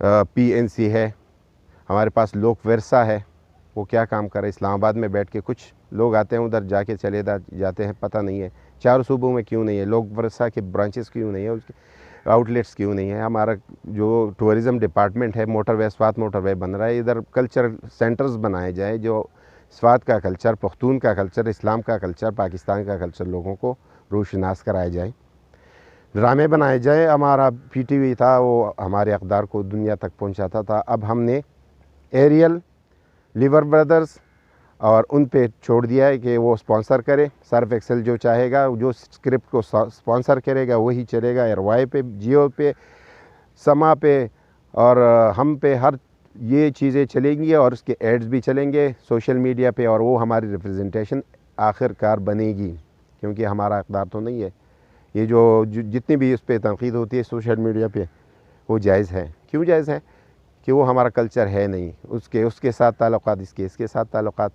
PNC ہے, ہمارے پاس لوک ورثہ ہے. وہ کیا کام کر رہے ہیں اسلام آباد میں بیٹھ کے؟ کچھ لوگ آتے ہیں ادھر جا کے چلے جاتے ہیں, پتہ نہیں ہے 4 صوبوں میں کیوں نہیں ہے لوک ورثہ کے برانچز کیوں نہیں ہے, اس کے آؤٹ لیٹس کیوں نہیں ہے. ہمارا جو ٹورزم ڈپارٹمنٹ ہے, موٹر وے اسوات موٹر وے بن رہا ہے, ادھر کلچر سینٹرز بنائے جائیں جو اسوات کا کلچر, پختون کا کلچر, اسلام کا کلچر, پاکستان کا کلچر لوگوں کو روشناس کرائے جائیں, ڈرامے بنائے جائیں. ہمارا PTV تھا, وہ ہمارے اقدار کو دنیا تک پہنچاتا تھا. اب ہم نے ایریل, لیور برادرز اور ان پہ چھوڑ دیا ہے کہ وہ سپانسر کرے. سرف ایکسل جو چاہے گا, جو اسکرپٹ کو سپانسر کرے گا وہی چلے گا. ایئر پہ, جیو پہ, سما پہ اور ہم پہ ہر یہ چیزیں چلیں گی اور اس کے ایڈز بھی چلیں گے سوشل میڈیا پہ, اور وہ ہماری ریپرزنٹیشن آخر کار بنے گی, کیونکہ ہمارا اقدار تو نہیں ہے. یہ جو جتنی بھی اس پہ تنقید ہوتی ہے سوشل میڈیا پہ, وہ جائز ہے. کیوں جائز ہے؟ کہ وہ ہمارا کلچر ہے نہیں, اس کے ساتھ تعلقات, اس کے ساتھ تعلقات.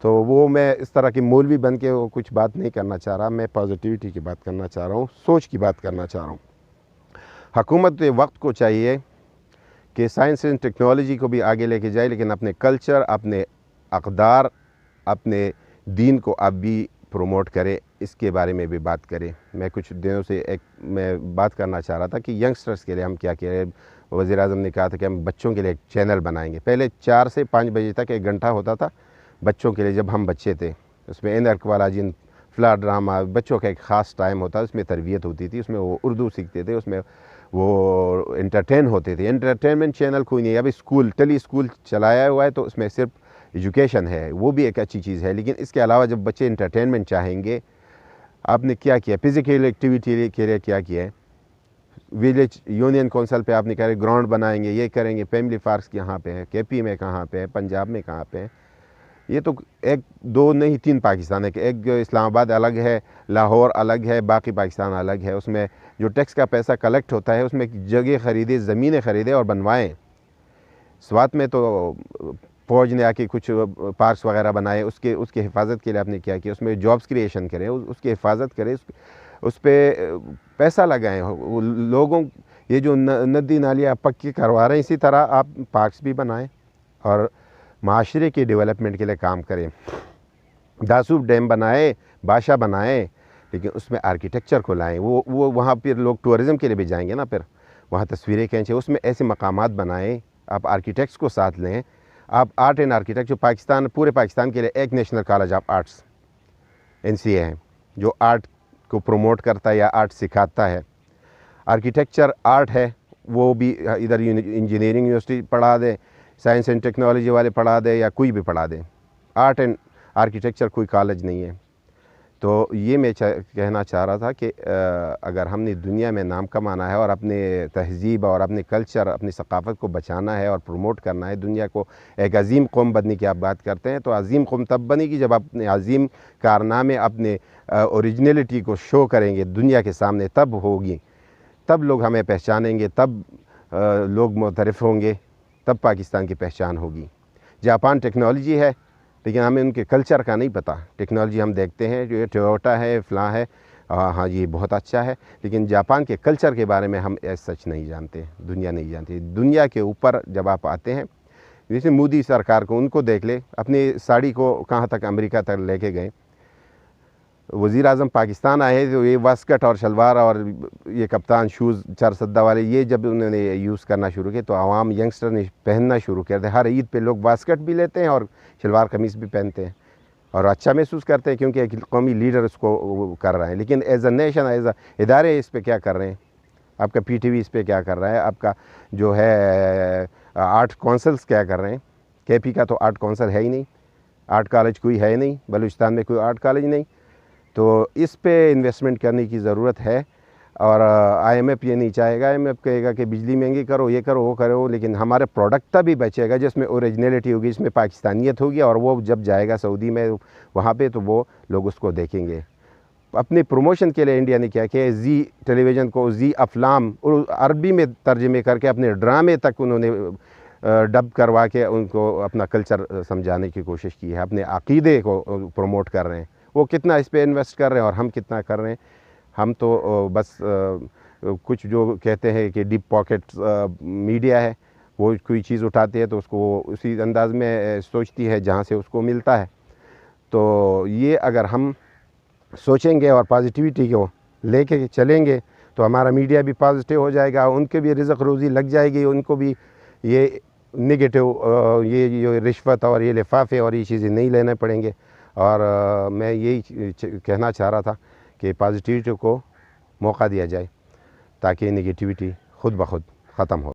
تو وہ میں اس طرح کی مولوی بن کے وہ کچھ بات نہیں کرنا چاہ رہا, میں پازیٹیوٹی کی بات کرنا چاہ رہا ہوں, سوچ کی بات کرنا چاہ رہا ہوں. حکومت وقت کو چاہیے کہ سائنس اینڈ ٹیکنالوجی کو بھی آگے لے کے جائے, لیکن اپنے کلچر, اپنے اقدار, اپنے دین کو اب بھی پروموٹ کرے, اس کے بارے میں بھی بات کرے. میں کچھ دنوں سے میں بات کرنا چاہ رہا تھا کہ ینگسٹرز کے لیے ہم کیا کریں. وزیر اعظم نے کہا تھا کہ ہم بچوں کے لیے ایک چینل بنائیں گے. پہلے 4 سے 5 بجے تک 1 گھنٹہ ہوتا تھا بچوں کے لیے جب ہم بچے تھے. اس میں انرک والا جن, فلا ڈرامہ, بچوں کا ایک خاص ٹائم ہوتا ہے, اس میں تربیت ہوتی تھی, اس میں وہ اردو سیکھتے تھے, اس میں وہ انٹرٹین ہوتے تھے. انٹرٹینمنٹ چینل کوئی نہیں. ابھی ٹیلی اسکول چلایا ہوا ہے تو اس میں صرف ایجوکیشن ہے, وہ بھی ایک اچھی چیز ہے. لیکن اس کے علاوہ جب بچے انٹرٹینمنٹ چاہیں گے, آپ نے کیا کیا فزیکل ایکٹیویٹی کے لیے کیا کیا ہے؟ ویلیج یونین کونسل پہ آپ نے کہا گراؤنڈ بنائیں گے, یہ کریں گے. فیملی پارکس یہاں پہ ہے, KP میں کہاں پہ ہے, پنجاب میں کہاں پہ ہے. یہ تو 1 2 نہیں 3 پاکستان ہے, کہ ایک اسلام آباد الگ ہے, لاہور الگ ہے, باقی پاکستان الگ ہے. اس میں جو ٹیکس کا پیسہ کلیکٹ ہوتا ہے اس میں جگہ خریدے, زمینیں خریدے اور بنوائیں. سوات میں تو فوج نے آ کے کچھ پارکس وغیرہ بنائے, اس کے حفاظت کے لیے آپ نے کیا کیا؟ اس میں جابس کریشن کریں, اس کی حفاظت کریں, اس پہ پیسہ لگائیں. لوگوں یہ جو ندی نالیاں پکی کروا رہے ہیں, اسی طرح آپ پارکس بھی بنائیں اور معاشرے کے ڈیولپمنٹ کے لیے کام کریں. داسوب ڈیم بنائے, باشا بنائیں, لیکن اس میں آرکیٹیکچر کو لائیں. وہ وہاں پھر لوگ ٹورزم کے لیے بھی جائیں گے نا, پھر وہاں تصویریں کھینچیں. اس میں ایسے مقامات بنائیں, آپ آرکیٹیکٹس کو ساتھ لیں. آپ آرٹ اینڈ آرکیٹیکچر, پورے پاکستان کے لیے ایک national college of arts NCA ہے جو آرٹ کو پروموٹ کرتا ہے یا آرٹ سکھاتا ہے. آرکیٹیکچر آرٹ ہے, وہ بھی ادھر انجینئرنگ یونیورسٹی پڑھا دیں, سائنس اینڈ ٹیکنالوجی والے پڑھا دیں, یا کوئی بھی پڑھا دیں. آرٹ اینڈ آرکیٹیکچر کوئی کالج نہیں ہے. تو یہ میں کہنا چاہ رہا تھا کہ اگر ہم نے دنیا میں نام کمانا ہے اور اپنے تہذیب اور اپنے کلچر, اپنی ثقافت کو بچانا ہے اور پروموٹ کرنا ہے, دنیا کو ایک عظیم قوم بننے کی آپ بات کرتے ہیں, تو عظیم قوم تب بنے گی جب اپنے عظیم کارنامے, اپنے اوریجنلٹی کو شو کریں گے دنیا کے سامنے. تب ہوگی, تب لوگ ہمیں پہچانیں گے, تب لوگ معترف ہوں گے, تب پاکستان کی پہچان ہوگی. جاپان ٹیکنالوجی ہے, لیکن ہمیں ان کے کلچر کا نہیں پتہ. ٹیکنالوجی ہم دیکھتے ہیں جو یہ ٹویوٹا ہے, فلاں ہے, ہاں جی بہت اچھا ہے, لیکن جاپان کے کلچر کے بارے میں ہم سچ نہیں جانتے, دنیا نہیں جانتی. دنیا کے اوپر جب آپ آتے ہیں, جیسے مودی سرکار کو, ان کو دیکھ لے, اپنی ساڑی کو کہاں تک, امریکہ تک لے کے گئے. وزیر اعظم پاکستان آئے تو یہ واسکٹ اور شلوار اور یہ کپتان شوز 4 سدہ والے, یہ جب انہوں نے یوز کرنا شروع کیے تو عوام ینگسٹر نے پہننا شروع کر دیا. ہر عید پہ لوگ واسکٹ بھی لیتے ہیں اور شلوار قمیص بھی پہنتے ہیں اور اچھا محسوس کرتے ہیں, کیونکہ ایک قومی لیڈر اس کو کر رہے ہیں. لیکن as a nation, as a ادارے اس پہ کیا کر رہے ہیں؟ آپ کا PTV اس پہ کیا کر رہا ہے؟ آپ کا جو ہے آرٹ کونسلز کیا کر رہے ہیں؟ KP کا تو آرٹ کونسل ہے ہی نہیں, آرٹ کالج کوئی ہے نہیں, بلوچستان میں کوئی آرٹ کالج نہیں. تو اس پہ انویسٹمنٹ کرنے کی ضرورت ہے. اور IMF یہ نہیں چاہے گا, IMF کہے گا کہ بجلی مہنگی کرو, یہ کرو, وہ کرو, لیکن ہمارے پروڈکٹ تبھی بچے گا جس میں اوریجنلٹی ہوگی, جس میں پاکستانیت ہوگی. اور وہ جب جائے گا سعودی میں وہاں پہ, تو وہ لوگ اس کو دیکھیں گے. اپنی پروموشن کے لیے انڈیا نے کیا کہ زی ٹیلی ویژن کو زی افلام عربی میں ترجمے کر کے اپنے ڈرامے تک انہوں نے ڈب کروا کے ان کو اپنا کلچر سمجھانے کی کوشش کی ہے. اپنے عقیدے کو پروموٹ کر رہے ہیں. وہ کتنا اس پہ انویسٹ کر رہے ہیں اور ہم کتنا کر رہے ہیں. ہم تو بس کچھ جو کہتے ہیں کہ ڈیپ پاکٹ میڈیا ہے، وہ کوئی چیز اٹھاتی ہے تو اس کو اسی انداز میں سوچتی ہے جہاں سے اس کو ملتا ہے. تو یہ اگر ہم سوچیں گے اور پازیٹیوٹی کو لے کے چلیں گے تو ہمارا میڈیا بھی پازیٹیو ہو جائے گا، ان کے بھی رزق روزی لگ جائے گی، ان کو بھی یہ نگیٹو یہ رشوت اور یہ لفافے اور یہ چیزیں نہیں لینے پڑیں گے. اور میں یہی کہنا چاہ رہا تھا کہ پازیٹیوٹی کو موقع دیا جائے تاکہ نگیٹیوٹی خود بخود ختم ہو.